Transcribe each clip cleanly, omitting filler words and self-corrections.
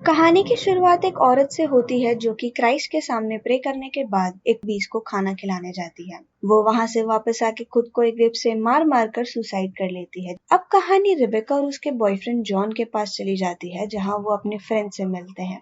कहानी की शुरुआत एक औरत से होती है जो कि क्राइस्ट के सामने प्रे करने के बाद एक बीस्ट को खाना खिलाने जाती है। वो वहां से वापस आके खुद को एक व्हिप से मार मार कर सुसाइड कर लेती है। अब कहानी रेबेका और उसके बॉयफ्रेंड जॉन के पास चली जाती है, जहां वो अपने फ्रेंड से मिलते हैं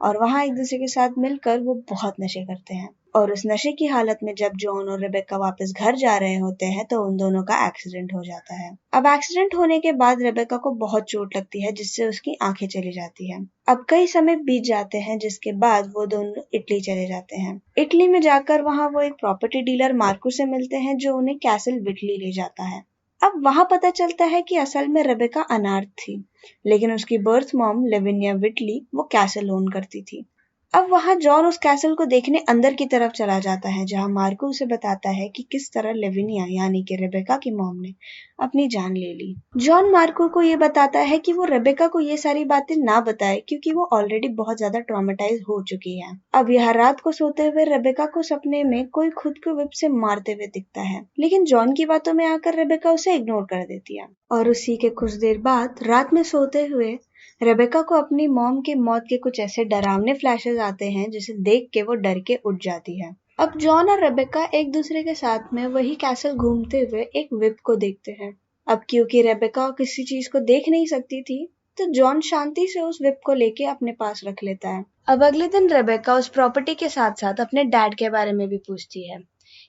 और वहां एक दूसरे के साथ मिलकर वो बहुत नशे करते हैं। और उस नशे की हालत में जब जॉन और रेबेका वापस घर जा रहे होते हैं तो उन दोनों का एक्सीडेंट हो जाता है। अब एक्सीडेंट होने के बाद रेबेका को बहुत चोट लगती है, जिससे उसकी आंखें चली जाती है। अब कई समय बीत जाते हैं, जिसके बाद वो दोनों इटली चले जाते हैं। इटली में जाकर वहां वो एक प्रॉपर्टी डीलर मार्को से मिलते हैं, जो उन्हें कैसल विटली ले जाता है। अब वहां पता चलता है कि असल में रेबेका अनाथ थी, लेकिन उसकी बर्थ मॉम लेविनिया विटली वो कैसल ओन करती थी। अब वहां जॉन उस कैसल को देखने अंदर की तरफ चला जाता है, जहां मार्को उसे बताता है कि किस तरह लेविनिया यानी कि रेबेका की मॉम ने अपनी जान ले ली। जॉन मार्को को ये बताता है कि वो रेबेका को ये सारी बातें ना बताए, क्योंकि वो ऑलरेडी बहुत ज्यादा ट्रॉमेटाइज हो चुकी है। अब यह रात को सोते हुए रेबेका को सपने में कोई खुद को व्हिप से मारते हुए दिखता है, लेकिन जॉन की बातों में आकर रेबेका उसे इग्नोर कर देती है। और उसी के कुछ देर बाद रात में सोते हुए रेबेका को अपनी मॉम की मौत के कुछ ऐसे डरावने फ्लैशेस आते हैं, जिसे देख के वो डर के उठ जाती है। अब जॉन और रेबेका एक दूसरे के साथ में वही कैसल घूमते हुए एक व्हिप को देखते हैं। अब क्योंकि रेबेका किसी चीज को देख नहीं सकती थी, तो जॉन शांति से उस व्हिप को लेके अपने पास रख लेता है। अब अगले दिन रेबेका उस प्रॉपर्टी के साथ साथ अपने डैड के बारे में भी पूछती है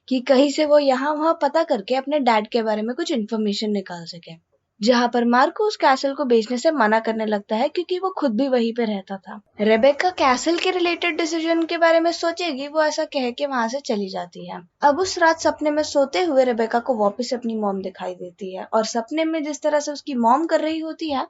कि कहीं से वो यहाँ वहाँ पता करके अपने डैड के बारे में कुछ इन्फॉर्मेशन निकाल सके। जहां पर मार्को उस कैसल को बेचने से मना करने लगता है, क्योंकि वो खुद भी वहीं पे रहता था। रेबेका कैसल के रिलेटेड डिसीजन के बारे में सोचेगी, वो ऐसा कह के वहां से चली जाती है। अब उस रात सपने में सोते हुए रेबेका को वापस अपनी मॉम दिखाई देती है, और सपने में जिस तरह से उसकी मॉम कर रही होती है,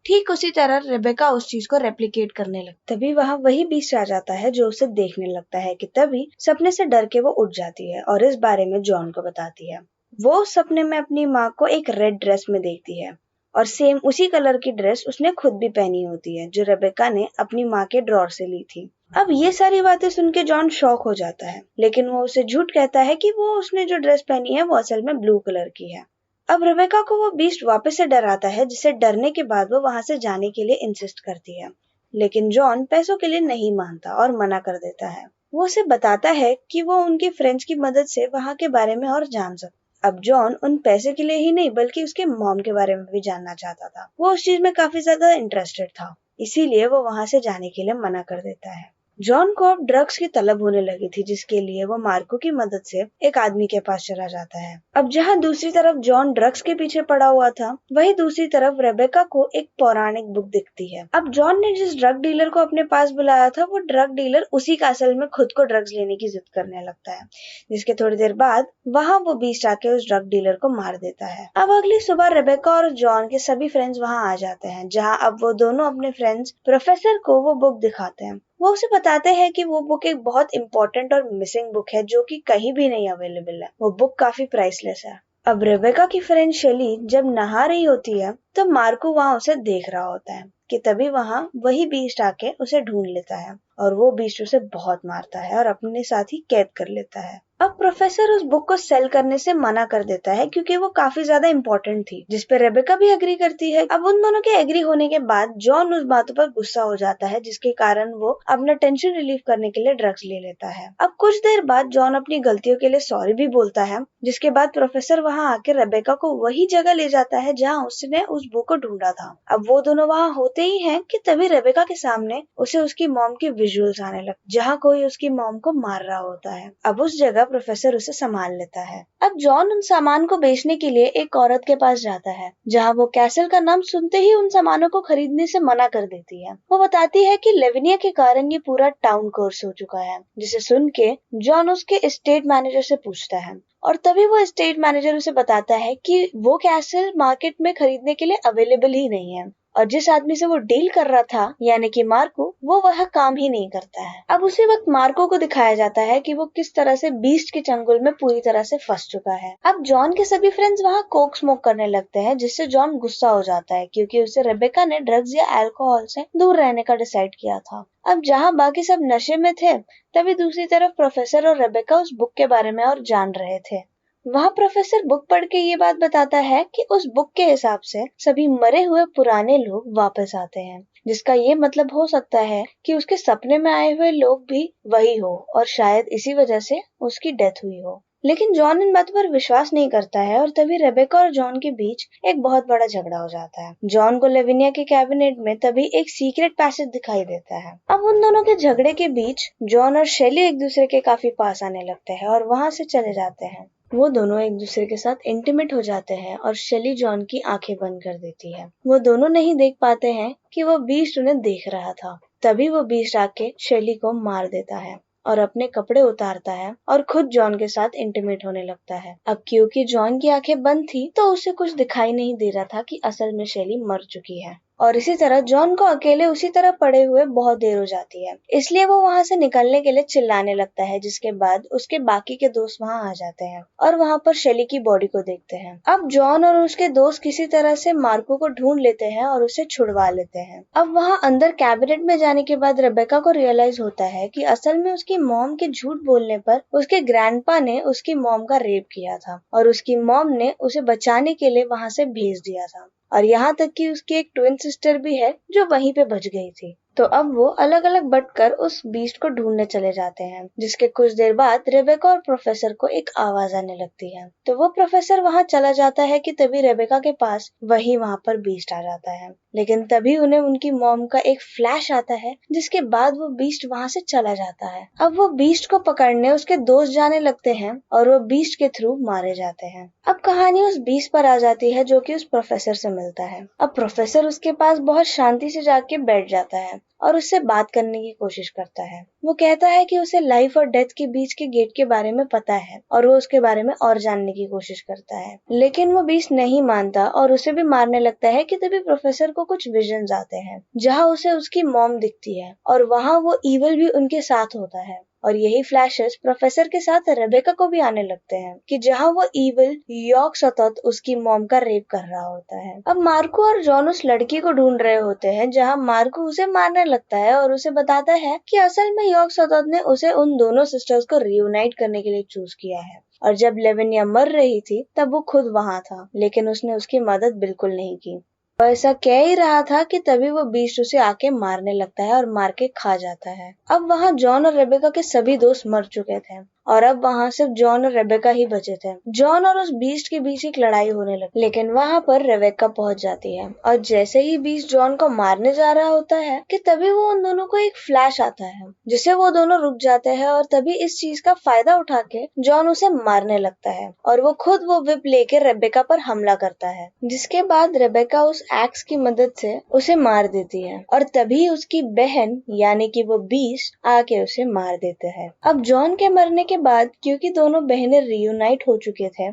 ठीक उसी तरह रेबेका उस चीज को रेप्लिकेट करने लगती है। तभी वहां वही बीस्ट आ जाता है जो उसे देखने लगता है कि तभी सपने से डर के वो उठ जाती है और इस बारे में जॉन को बताती है। वो सपने में अपनी माँ को एक रेड ड्रेस में देखती है और सेम उसी कलर की ड्रेस उसने खुद भी पहनी होती है, जो रेबेका ने अपनी माँ के ड्रॉर से ली थी। अब ये सारी बातें सुन के जॉन शॉक हो जाता है, लेकिन वो उसे झूठ कहता है कि वो उसने जो ड्रेस पहनी है वो असल में ब्लू कलर की है। अब रेबेका को वो बीस्ट वापस से डराता है, जिसे डरने के बाद वो वहां से जाने के लिए इंसिस्ट करती है, लेकिन जॉन पैसों के लिए नहीं मानता और मना कर देता है। वो उसे बताता है कि वो उनके फ्रेंड्स की मदद से वहां के बारे में और जान सकता। अब जॉन उन पैसे के लिए ही नहीं बल्कि उसके मॉम के बारे में भी जानना चाहता था। वो उस चीज में काफी ज्यादा इंटरेस्टेड था, इसीलिए वो वहां से जाने के लिए मना कर देता है। जॉन को अब ड्रग्स की तलब होने लगी थी, जिसके लिए वो मार्को की मदद से एक आदमी के पास चला जाता है। अब जहां दूसरी तरफ जॉन ड्रग्स के पीछे पड़ा हुआ था, वही दूसरी तरफ रेबेका को एक पौराणिक बुक दिखती है। अब जॉन ने जिस ड्रग डीलर को अपने पास बुलाया था, वो ड्रग डीलर उसी कैसल में खुद को ड्रग्स लेने की जिद करने लगता है, जिसके थोड़ी देर बाद वहां वो बीस्ट आके उस ड्रग डीलर को मार देता है। अब अगली सुबह रेबेका और जॉन के सभी फ्रेंड्स वहां आ जाते हैं, जहां अब वो दोनों अपने फ्रेंड्स प्रोफेसर को वो बुक दिखाते हैं। वो उसे बताते हैं कि वो बुक एक बहुत इंपॉर्टेंट और मिसिंग बुक है, जो कि कहीं भी नहीं अवेलेबल है। वो बुक काफी प्राइसलेस है। अब रेबेका की फ्रेंड शेली जब नहा रही होती है, तो मार्को वहां उसे देख रहा होता है कि तभी वहां वही बीस्ट आके उसे ढूंढ लेता है और वो बीस्ट उसे बहुत मारता है और अपने साथ ही कैद कर लेता है। अब प्रोफेसर उस बुक को सेल करने से मना कर देता है, क्योंकि वो काफी ज्यादा इम्पोर्टेंट थी, जिसपे रेबेका भी एग्री करती है। अब उन दोनों के एग्री होने के बाद जॉन उस बातों पर गुस्सा हो जाता है, जिसके कारण वो अपना टेंशन रिलीफ करने के लिए ड्रग्स ले लेता है। अब कुछ देर बाद जॉन अपनी गलतियों के लिए सॉरी भी बोलता है, जिसके बाद प्रोफेसर वहां आके रेबेका को वही जगह ले जाता है जहाँ उसने उस बुक को ढूंढा था। अब वो दोनों वहां होते ही हैं कि तभी रेबेका के सामने उसे उसकी मॉम की विजुअल्स आने लगते, जहाँ कोई उसकी मॉम को मार रहा होता है। अब उस जगह प्रोफेसर उसे संभाल लेता है। अब जॉन उन सामान को बेचने के लिए एक औरत के पास जाता है, जहाँ वो कैसल का नाम सुनते ही उन सामानों को खरीदने से मना कर देती है। वो बताती है कि लेविनिया के कारण ये पूरा टाउन कर्स हो चुका है, जिसे सुन के जॉन उसके एस्टेट मैनेजर से पूछता है, और तभी वो एस्टेट मैनेजर उसे बताता है कि वो कैसल मार्केट में खरीदने के लिए अवेलेबल ही नहीं है, और जिस आदमी से वो डील कर रहा था यानी कि मार्को, वो वह काम ही नहीं करता है। अब उसी वक्त मार्को को दिखाया जाता है कि वो किस तरह से बीस्ट के चंगुल में पूरी तरह से फंस चुका है। अब जॉन के सभी फ्रेंड्स वहाँ कोक स्मोक करने लगते हैं, जिससे जॉन गुस्सा हो जाता है, क्योंकि उसे रेबेका ने ड्रग्स या अल्कोहल से दूर रहने का डिसाइड किया था। अब जहाँ बाकी सब नशे में थे, तभी दूसरी तरफ प्रोफेसर और रेबेका उस बुक के बारे में और जान रहे थे। वहाँ प्रोफेसर बुक पढ़ के ये बात बताता है कि उस बुक के हिसाब से सभी मरे हुए पुराने लोग वापस आते हैं, जिसका ये मतलब हो सकता है कि उसके सपने में आए हुए लोग भी वही हो और शायद इसी वजह से उसकी डेथ हुई हो। लेकिन जॉन इन बातों पर विश्वास नहीं करता है और तभी रेबेका और जॉन के बीच एक बहुत बड़ा झगड़ा हो जाता है। जॉन को लेविनिया के कैबिनेट में तभी एक सीक्रेट पैसेज दिखाई देता है। अब उन दोनों के झगड़े के बीच जॉन और शेली एक दूसरे के काफी पास आने लगते हैं और वहां से चले जाते हैं। वो दोनों एक दूसरे के साथ इंटीमेट हो जाते हैं और शेली जॉन की आंखें बंद कर देती है। वो दोनों नहीं देख पाते हैं कि वो बीस्ट उन्हें देख रहा था। तभी वो बीस्ट आके शेली को मार देता है और अपने कपड़े उतारता है और खुद जॉन के साथ इंटीमेट होने लगता है। अब क्योंकि जॉन की आंखें बंद थी तो उसे कुछ दिखाई नहीं दे रहा था कि असल में शेली मर चुकी है। और इसी तरह जॉन को अकेले उसी तरह पड़े हुए बहुत देर हो जाती है, इसलिए वो वहां से निकलने के लिए चिल्लाने लगता है, जिसके बाद उसके बाकी के दोस्त वहां आ जाते हैं और वहां पर शेली की बॉडी को देखते हैं। अब जॉन और उसके दोस्त किसी तरह से मार्को को ढूंढ लेते हैं और उसे छुड़वा लेते हैं। अब वहां अंदर कैबिनेट में जाने के बाद रेबेका को रियलाइज होता है कि असल में उसकी मॉम के झूठ बोलने पर उसके ग्रैंडपा ने उसकी मॉम का रेप किया था और उसकी मॉम ने उसे बचाने के लिए वहां से भेज दिया था। और यहाँ तक कि उसकी एक ट्विन सिस्टर भी है जो वहीं पे बच गई थी। तो अब वो अलग अलग बटकर उस बीस्ट को ढूंढने चले जाते हैं, जिसके कुछ देर बाद रेबेका और प्रोफेसर को एक आवाज आने लगती है। तो वो प्रोफेसर वहां चला जाता है कि तभी रेबेका के पास वहां पर बीस्ट आ जाता है। लेकिन तभी उन्हें उनकी मॉम का एक फ्लैश आता है, जिसके बाद वो बीस्ट वहां से चला जाता है। अब वो बीस्ट को पकड़ने उसके दोस्त जाने लगते हैं और वो बीस्ट के थ्रू मारे जाते हैं। अब कहानी उस बीस्ट पर आ जाती है जो कि उस प्रोफेसर से मिलता है। अब प्रोफेसर उसके पास बहुत शांति से जाके बैठ जाता है और उससे बात करने की कोशिश करता है। वो कहता है कि उसे लाइफ और डेथ के बीच के गेट के बारे में पता है और वो उसके बारे में और जानने की कोशिश करता है, लेकिन वो बीस्ट नहीं मानता और उसे भी मारने लगता है कि तभी प्रोफेसर को कुछ विजन्स आते हैं जहाँ उसे उसकी मॉम दिखती है और वहाँ वो ईवल भी उनके साथ होता है। और यही फ्लैशेस प्रोफेसर के साथ रेबेका को भी आने लगते हैं कि जहाँ वो ईवल यॉर्क सतत उसकी मॉम का रेप कर रहा होता है। अब मार्को और जॉन उस लड़की को ढूंढ रहे होते हैं जहाँ मार्को उसे मारने लगता है और उसे बताता है कि असल में यॉर्क सतत ने उसे उन दोनों सिस्टर्स को रियूनाइट करने के लिए चूज किया है और जब लेविनिया मर रही थी तब वो खुद वहां था, लेकिन उसने उसकी मदद बिल्कुल नहीं की। वो ऐसा कह ही रहा था कि तभी वो बीस्ट उसे आके मारने लगता है और मार के खा जाता है। अब वहाँ जॉन और रेबेका के सभी दोस्त मर चुके थे और अब वहाँ सिर्फ जॉन और रेबेका ही बचे थे। जॉन और उस बीस्ट के बीच एक लड़ाई होने लगी, लेकिन वहाँ पर रेबेका पहुंच जाती है और जैसे ही बीस्ट जॉन को मारने जा रहा होता है कि तभी वो उन दोनों को एक फ्लैश आता है, जिससे वो दोनों रुक जाते हैं और तभी इस चीज का फायदा उठा के जॉन उसे मारने लगता है और वो खुद वो विप लेके रेबेका पर हमला करता है, जिसके बाद रेबेका उस एक्स की मदद से उसे मार देती है और तभी उसकी बहन यानी कि वो बीस्ट आके उसे मार देते हैं। अब जॉन के मरने के बाद क्योंकि दोनों बहनें रियूनाइट हो चुके थे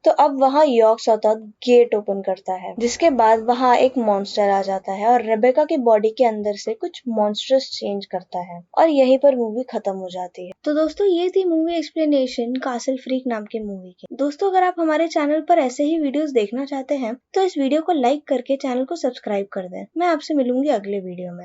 तो अब वहाँ यॉर्क सतत गेट ओपन करता है, जिसके बाद वहाँ एक मॉन्स्टर आ जाता है और रेबेका की बॉडी के अंदर से कुछ मॉन्स्टर्स चेंज करता है और यहीं पर मूवी खत्म हो जाती है। तो दोस्तों ये थी मूवी एक्सप्लेनेशन कासल फ्रीक नाम की मूवी की। दोस्तों अगर आप हमारे चैनल पर ऐसे ही वीडियोस देखना चाहते हैं तो इस वीडियो को लाइक करके चैनल को सब्सक्राइब कर दें। मैं आपसे मिलूंगी अगले वीडियो में।